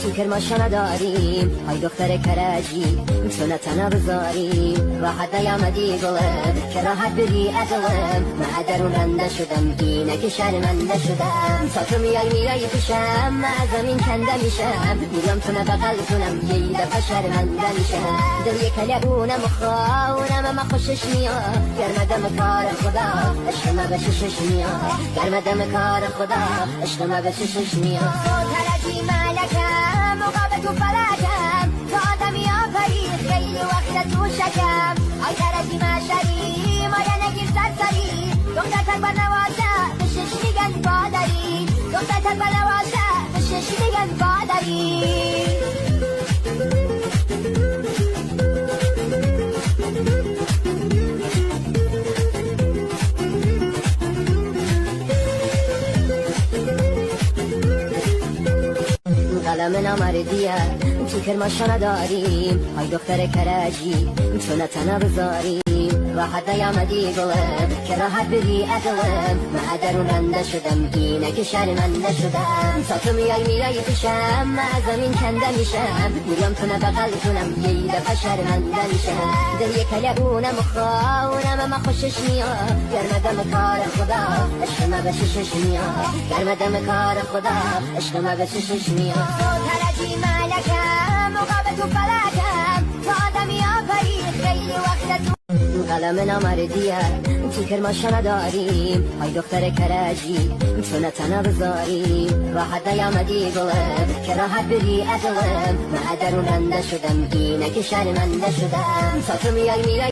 تو کرماشا نداریم های دختر کرجی تو نتنه بذاریم راحت نیامدی گلم که راحت بری ادلم من دروننده شدم اینه که شرمنده شدم تا تو میای پیشم من از زمین کنده میشم میگم تو بغل کنم یه دفعه شرمنده میشم دل یک کلبونم خواونم اما خوشش میاد گرمدم کار خدا عشق ما به چشش میاد گرمدم کار خدا عشق ما به چشش میاد ترجی ملکم مقابل تو فلکم تو آدمی آفری خیلی وقت تو شکم آی ترجی مشری مایا نگیر سرسری دختر تک بنوازه به شش میگن بادری دختر تک بنوازه به شش میگن بادری قلم نامردیه تو کرماشا نداریم های دختر کرجی تو نتنه بذاریم راحت نیامدی گلم که راحت بری ادلم من دروننده شدم اینه که شرمنده شدم تا تو میای پیشم من از زمین کنده میشم میگم تو بغل کنم یه دفعه شرمنده میشم دل یک کلبونم خواونم اما خوشش میاد گرمدم کار خدا عشق ما به چشش میاد گرمدم کار خدا عشق ما به چشش میاد ترجی ملکم مقابل تو فلکم تو آدمی آفری خیلی وقت تو قلم نامردیه تو کرماشا نداریم های دختر کرجی تو نتنه بذاریم راحت نیامدی گلم که راحت بری ادلم من دروننده شدم اینه که شرمنده شدم تا تو میای